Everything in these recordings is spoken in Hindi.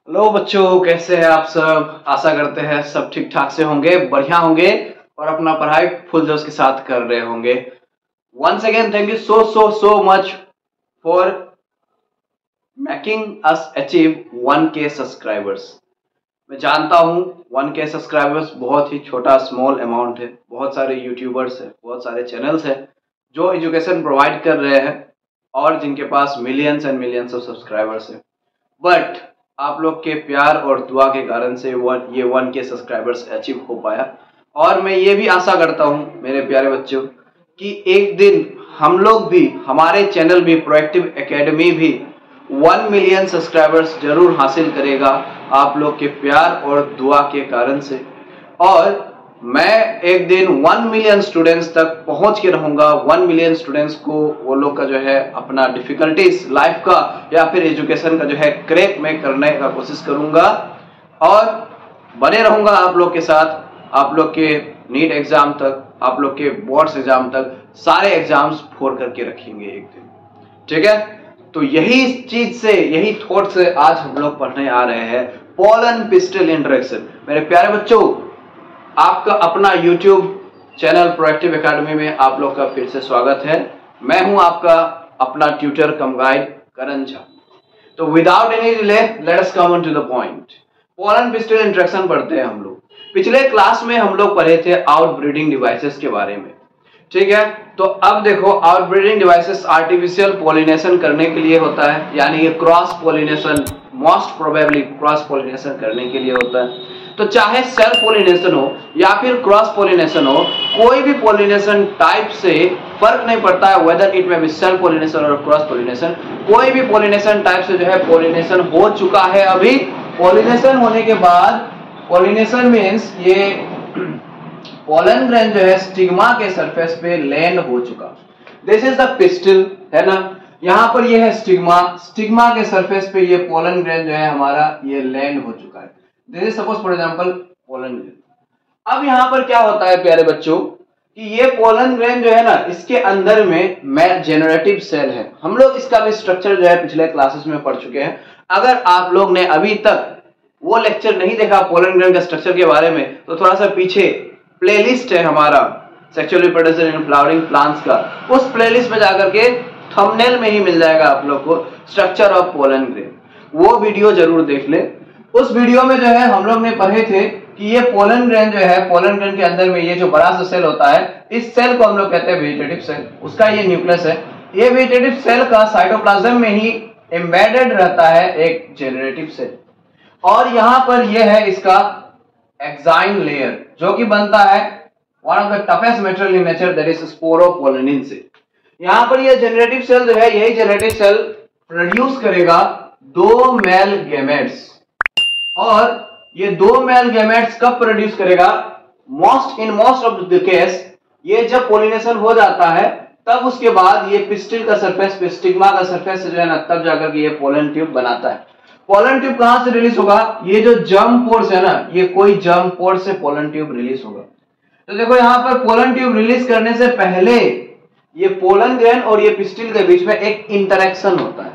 हेलो बच्चों, कैसे हैं आप सब। आशा करते हैं सब ठीक ठाक से होंगे, बढ़िया होंगे और अपना पढ़ाई फुल जोश के साथ कर रहे होंगे। Once again thank you so much for making us achieve 1K subscribers. मैं जानता हूं 1K सब्सक्राइबर्स बहुत ही छोटा स्मॉल अमाउंट है। बहुत सारे यूट्यूबर्स हैं, बहुत सारे चैनल्स हैं जो एजुकेशन प्रोवाइड कर रहे हैं और जिनके पास millions and millions of subscribers हैं। बट आप लोग के प्यार और दुआ के कारण से ये 1K सब्सक्राइबर्स अचीव हो पाया। और मैं ये भी आशा करता हूँ मेरे प्यारे बच्चों कि एक दिन हम लोग भी, हमारे चैनल भी, प्रोएक्टिव एकेडमी भी 1 मिलियन सब्सक्राइबर्स जरूर हासिल करेगा आप लोग के प्यार और दुआ के कारण से। और मैं एक दिन 1 मिलियन स्टूडेंट्स तक पहुंच के रहूंगा। 1 मिलियन स्टूडेंट्स को वो लोग का जो है अपना डिफिकल्टीज लाइफ का या फिर एजुकेशन का जो है क्रैक में करने का कोशिश करूंगा और बने रहूंगा आप लोग के साथ। आप लोग के नीट एग्जाम तक, आप लोग के बोर्ड्स एग्जाम तक, सारे एग्जाम्स फोड़ करके रखेंगे एक दिन। ठीक है, तो यही चीज से, यही थॉट से आज हम लोग पढ़ने आ रहे हैं बॉल एंड पिस्टल इंटरेक्शन। मेरे प्यारे बच्चों, आपका अपना YouTube चैनल प्रोएक्टिव एकेडमी में आप लोग का फिर से स्वागत है। मैं हूं आपका अपना tutor cum guide Karan Jha. तो without any delay let us come on to the point. Ball and pistil interaction पढ़ते हैं हम लोग। पिछले क्लास में हम लोग पढ़े थे आउटब्रीडिंग डिवाइसेस के बारे में। ठीक है, तो अब देखो आउटब्रीडिंग डिवाइसेस आर्टिफिशियल पॉलिनेशन करने के लिए होता है, यानी ये cross pollination, most probably cross pollination करने के लिए होता है। तो चाहे सेल्फ पॉलिनेशन हो या फिर क्रॉस पॉलिनेशन हो, कोई भी पॉलिनेशन टाइप से फर्क नहीं पड़ता है, वेदर इट में बी सेल्फ पॉलिनेशन और क्रॉस पॉलिनेशन। कोई भी पॉलिनेशन टाइप से जो है पॉलिनेशन हो चुका है। अभी पॉलिनेशन होने के बाद, पॉलिनेशन मीन्स ये पोलन ग्रेन जो है स्टिग्मा के सरफेस पे लैंड हो चुका। दिस इज द पिस्टिल, है ना। यहाँ पर ये है स्टिग्मा, स्टिग्मा के सरफेस पे ये पोलन ग्रेन जो है हमारा ये लैंड हो चुका है। This is suppose for example pollen grain. अब यहाँ पर क्या होता है प्यारे बच्चों कि ये पोलन ग्रेन जो है ना, इसके अंदर में जेनरेटिव सेल है। हम लोग इसका भी स्ट्रक्चर जो है पिछले क्लासेस में पढ़ चुके हैं। अगर आप लोग ने अभी तक वो लेक्चर नहीं देखा पोलन ग्रेन का स्ट्रक्चर के बारे में, तो थोड़ा सा पीछे प्लेलिस्ट है हमारा sexual reproduction in flowering plants का, उस प्लेलिस्ट में जाकर के थंबनेल में ही मिल जाएगा आप लोग को स्ट्रक्चर ऑफ पोलन ग्रेन। वो वीडियो जरूर देख ले। उस वीडियो में जो है हम लोग ने पढ़े थे कि ये पोलन ग्रेन जो है, पोलन ग्रेन के अंदर में ये जो बड़ा सा सेल होता है, इस सेल को हम लोग कहते हैं वेजिटेटिव सेल। उसका ये न्यूक्लियस है। ये वेजिटेटिव सेल का साइटोप्लाज्म में ही एम्बेडेड रहता है एक जेनरेटिव सेल। और यहां पर ये है इसका एक्साइन लेयर, जो कि बनता है one of the toughest material in nature, that is sporopollenin से। यहां पर ये जनरेटिव सेल जो है, यही जनरेटिव सेल प्रोड्यूस करेगा 2 मेल गैमेट्स। और ये 2 मेल गैमेट्स कब प्रोड्यूस करेगा? In most of the case ये जब पोलिनेशन हो जाता है, तब उसके बाद ये पिस्टिल का सरफेस पे, स्टिग्मा का सरफेस जो है ना, तब जाकर के ये पोलन ट्यूब बनाता है। पोलन ट्यूब कहां से रिलीज होगा? ये जो जर्म पोर्स है ना, ये कोई जर्म पोर्स से पोलन ट्यूब रिलीज होगा। तो देखो यहां पर पोलन ट्यूब रिलीज करने से पहले ये पोलन ग्रेन और ये पिस्टिल के बीच में एक इंटरेक्शन होता है,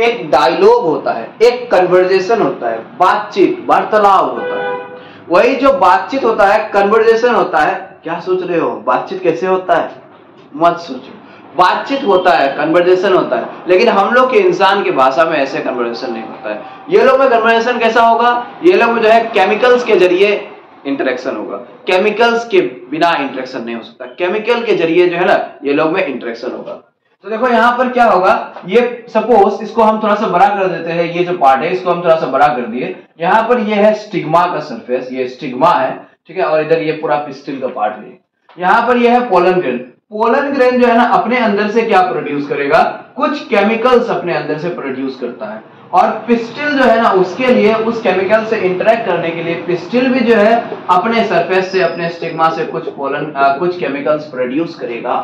एक डायलॉग होता है, एक कन्वर्जेशन होता है, बातचीत, वार्तालाप होता है। वही जो बातचीत होता है, कन्वर्जेशन होता है। क्या सोच रहे हो, बातचीत कैसे होता है? मत सोचो। बातचीत होता है, कन्वर्जेशन होता है, लेकिन हम लोग के इंसान की भाषा में ऐसे कन्वर्जेशन नहीं होता है। ये लोग में कन्वर्जेशन कैसा होगा? ये लोग में जो है केमिकल्स के जरिए इंटरेक्शन होगा। केमिकल्स के बिना इंटरेक्शन नहीं हो सकता। केमिकल के जरिए जो है ना, ये लोग में इंटरेक्शन होगा। तो देखो यहाँ पर क्या होगा, ये सपोज इसको हम थोड़ा सा बड़ा कर देते हैं। ये जो पार्ट है इसको हम थोड़ा सा बड़ा कर दिए। यहाँ पर ये है स्टिग्मा का सरफेस, ये स्टिग्मा है, ठीक है। और इधर ये पूरा पिस्टिल का पार्ट है। यहाँ पर ये है पोलन ग्रेन। पोलन ग्रेन जो है ना, अपने अंदर से क्या प्रोड्यूस करेगा? कुछ केमिकल्स अपने अंदर से प्रोड्यूस करता है। और पिस्टिल जो है ना, उसके लिए उस केमिकल से इंटरेक्ट करने के लिए पिस्टिल भी जो है अपने सरफेस से, अपने स्टिग्मा से कुछ केमिकल्स प्रोड्यूस करेगा।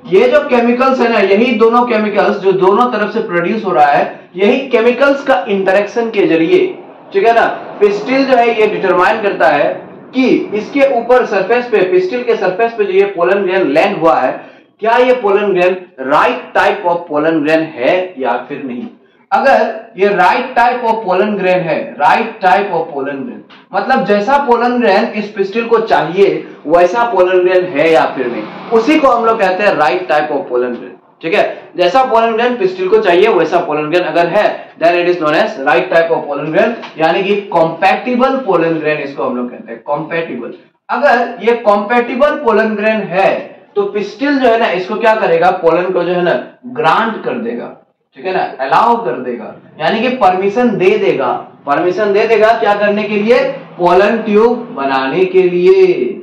ये जो केमिकल्स है ना, यही दोनों केमिकल्स जो दोनों तरफ से प्रोड्यूस हो रहा है, यही केमिकल्स का इंटरेक्शन के जरिए, ठीक है ना, पिस्टिल जो है ये डिटरमाइन करता है कि इसके ऊपर सरफेस पे, पिस्टिल के सरफेस पे जो ये पोलन ग्रेन लैंड हुआ है, क्या ये pollen grain right type of pollen grain है या फिर नहीं। अगर ये right type of pollen grain है, right type of pollen grain मतलब जैसा पोलन ग्रेन इस पिस्टिल को चाहिए वैसा पोलन ग्रेन है या फिर नहीं, उसी को हम लोग कहते हैं right type of pollen grain. ठीक है, जैसा पोलन ग्रेन पिस्टिल को चाहिए वैसा पोलन ग्रेन अगर है then it is known as right type of pollen grain, यानी कि कॉम्पैटिबल पोलन ग्रेन इसको हम लोग कहते हैं, कॉम्पैटिबल। अगर ये कॉम्पैटिबल पोलन ग्रेन है तो पिस्टिल जो है ना इसको क्या करेगा, पोलन को जो है ना ग्रांट कर देगा, ठीक है ना, अलाउ कर देगा, यानी कि परमिशन दे देगा, परमिशन दे देगा क्या करने के लिए, पोलन ट्यूब बनाने के लिए।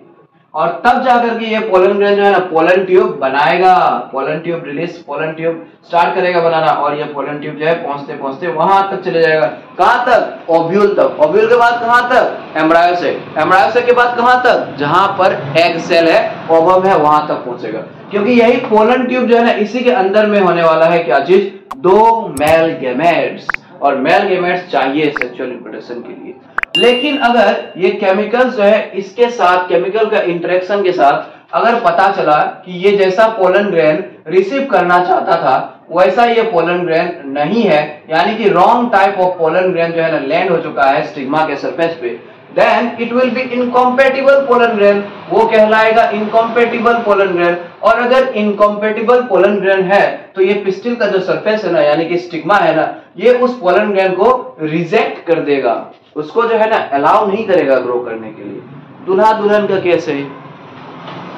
और तब जाकर के ये पोलन ग्रेन जो है ना पोलन ट्यूब बनाएगा, pollen tube release, pollen tube start करेगा बनाना, और ये पोलन ट्यूब जो है पहुंचते पहुंचते वहां तक चले जाएगा, कहां तक, ओव्यूल तक, ओव्यूल के बाद कहां तक, एम्ब्रायो से, एम्ब्रायो से के बाद कहां तक, जहां पर एग सेल है, ओवम है, वहां तक पहुंचेगा। क्योंकि यही पोलन ट्यूब जो है ना इसी के अंदर में होने वाला है क्या चीज, दो मेल गैमेट्स, और मेल गैमेट्स चाहिए सेक्सुअल रिप्रोडक्शन के लिए। लेकिन अगर ये केमिकल्स जो है इसके साथ, केमिकल का इंटरेक्शन के साथ अगर पता चला कि ये जैसा पोलन ग्रेन रिसीव करना चाहता था वैसा ये पोलन ग्रेन नहीं है, यानी कि wrong type of pollen grain जो है ना लैंड हो चुका है स्टिग्मा के सरफेस पे, then it will be incompatible pollen grain, वो कहलाएगा इनकॉम्पेटिबल पोलन ग्रेन। और अगर इनकॉम्पेटिबल पोलन ग्रेन है तो ये पिस्टिल का जो सरफेस है ना यानी कि स्टिग्मा है ना, ये उस पोलन ग्रेन को रिजेक्ट कर देगा, उसको जो है ना अलाउ नहीं करेगा ग्रो करने के लिए। दूल्हा दुल्हन का केस है,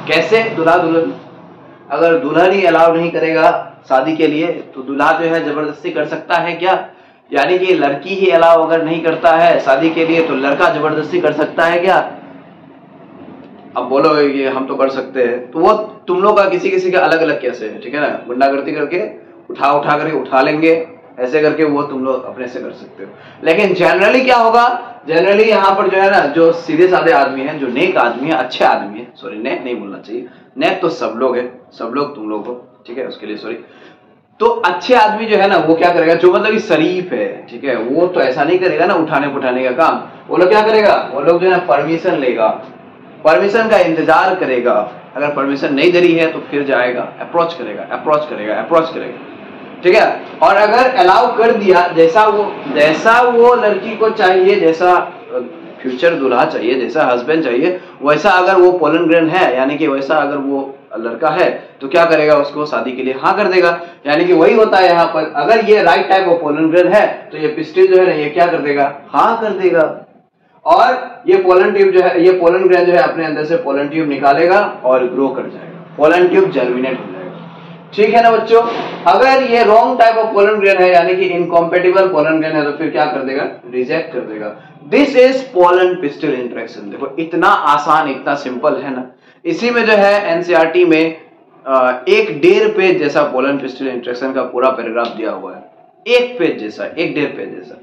कैसे दूल्हा दुल्हन, अगर दुल्हन ही अलाउ नहीं करेगा शादी के लिए तो दूल्हा जो है जबरदस्ती कर सकता है क्या, यानी कि लड़की ही अलाउ अगर नहीं करता है शादी के लिए तो लड़का जबरदस्ती कर सकता है क्या। अब बोलो ये हम तो कर सकते हैं, तो वो तुम लोग का किसी किसी का अलग अलग केस है, ठीक है ना, गुंडागर्दी करके उठा करके उठा लेंगे, ऐसे करके वो तुम लोग अपने से कर सकते हो। लेकिन जनरली क्या होगा, जनरली यहाँ पर जो है ना जो सीधे साधे आदमी हैं, जो नेक आदमी है, अच्छे आदमी है, सॉरी नेक नहीं बोलना चाहिए, नेक तो सब लोग है, सब लोग तुम लोग हो, ठीक है, उसके लिए सॉरी। तो अच्छे आदमी जो है ना वो क्या करेगा, जो मतलब शरीफ है, ठीक है, वो तो ऐसा नहीं करेगा ना उठाने पुठाने का काम, वो लोग क्या करेगा, वो लोग जो है ना परमिशन लेगा, परमिशन का इंतजार करेगा, अगर परमिशन नहीं दे रही है तो फिर जाएगा, अप्रोच करेगा, अप्रोच करेगा, अप्रोच करेगा, ठीक है। और अगर अलाउ कर दिया, जैसा वो लड़की को चाहिए, जैसा फ्यूचर दूल्हा चाहिए, जैसा हस्बैंड चाहिए, वैसा अगर वो पोलन ग्रेन है, यानी कि वैसा अगर वो लड़का है तो क्या करेगा, उसको शादी के लिए हाँ कर देगा। यानी कि वही होता है यहाँ पर, अगर ये right type of pollen grain है तो ये पिस्टिल जो है ना ये क्या कर देगा, हाँ कर देगा, और ये पोलन ट्यूब जो है, ये पोलन ग्रेन जो है अपने अंदर से पोलन ट्यूब निकालेगा और ग्रो कर जाएगा, पोलन ट्यूब जर्मिनेट हो जाएगा। ठीक है ना बच्चों, अगर ये wrong type of pollen grain है यानी कि इनकॉम्पेटिबल पोलन ग्रेन है तो फिर क्या कर देगा, रिजेक्ट कर देगा। This is pollen pistil interaction. देखो इतना आसान, इतना सिंपल है ना, इसी में जो है एनसीईआरटी में 1.5 पेज जैसा पोलन पिस्टिल इंटरेक्शन का पूरा पैराग्राफ दिया हुआ है, 1 पेज जैसा, 1.5 पेज जैसा,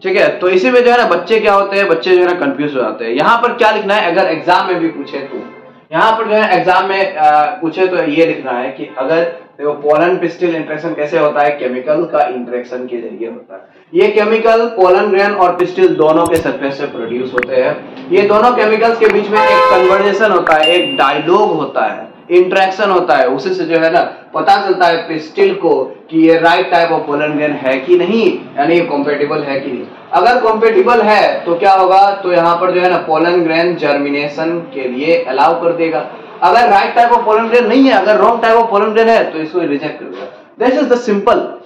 ठीक है। तो इसी में जो है ना बच्चे क्या होते हैं, बच्चे जो है ना कंफ्यूज हो जाते हैं। यहाँ पर क्या लिखना है, अगर एग्जाम में भी पूछे तो यहाँ पर जो है एग्जाम में पूछे तो ये लिखना है कि अगर देखो पोलन पिस्टिल इंटरेक्शन कैसे होता है, केमिकल का इंटरेक्शन के जरिए होता है। ये केमिकल पोलन ग्रेन और पिस्टिल दोनों के सरफेस से प्रोड्यूस होते हैं। ये दोनों केमिकल्स के बीच में एक कन्वर्जेशन होता है, एक डायलॉग होता है, इंटरेक्शन होता है, उसी से जो है ना पता चलता है पिस्टिल को कि ये right type of pollen grain है कि नहीं, यानी ये कॉम्पेटिबल है कि नहीं। अगर कॉम्पेटिबल है तो क्या होगा, तो यहाँ पर जो है ना पोलन ग्रेन जर्मिनेशन के लिए अलाउ कर देगा। अगर right type of pollen grain नहीं है, अगर wrong type of pollen grain है तो इसको रिजेक्ट कर देगा। This is the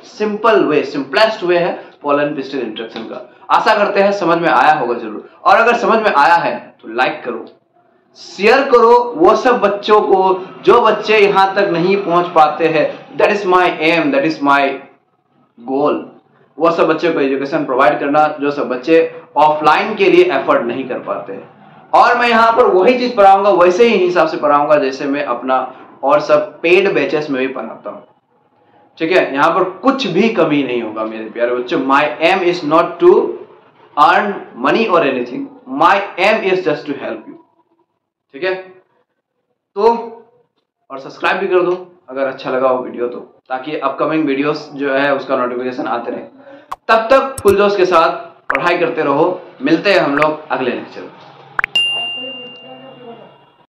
simple way, simplest way है पोलन पिस्टिल इंटरेक्शन का। आशा करते हैं समझ में आया होगा जरूर, और अगर समझ में आया है तो लाइक करो, शेयर करो वो सब बच्चों को जो बच्चे यहां तक नहीं पहुंच पाते हैं। That is my aim, that is my goal, वो सब बच्चों को एजुकेशन प्रोवाइड करना जो सब बच्चे ऑफलाइन के लिए एफर्ट नहीं कर पाते हैं। और मैं यहाँ पर वही चीज पढ़ाऊंगा, वैसे ही हिसाब से पढ़ाऊंगा जैसे मैं अपना और सब पेड बैचेस में भी पढ़ाता हूँ, ठीक है। यहाँ पर कुछ भी कमी नहीं होगा मेरे प्यारे बच्चों। My aim is not to earn money और anything, my aim is just to help you, ठीक है। तो और सब्सक्राइब भी कर दो अगर अच्छा लगा हो वीडियो तो, ताकि अपकमिंग वीडियोस जो है उसका नोटिफिकेशन आते रहे। तब तक फुल जोश के साथ पढ़ाई करते रहो। मिलते हैं हम लोग अगले लेक्चर में।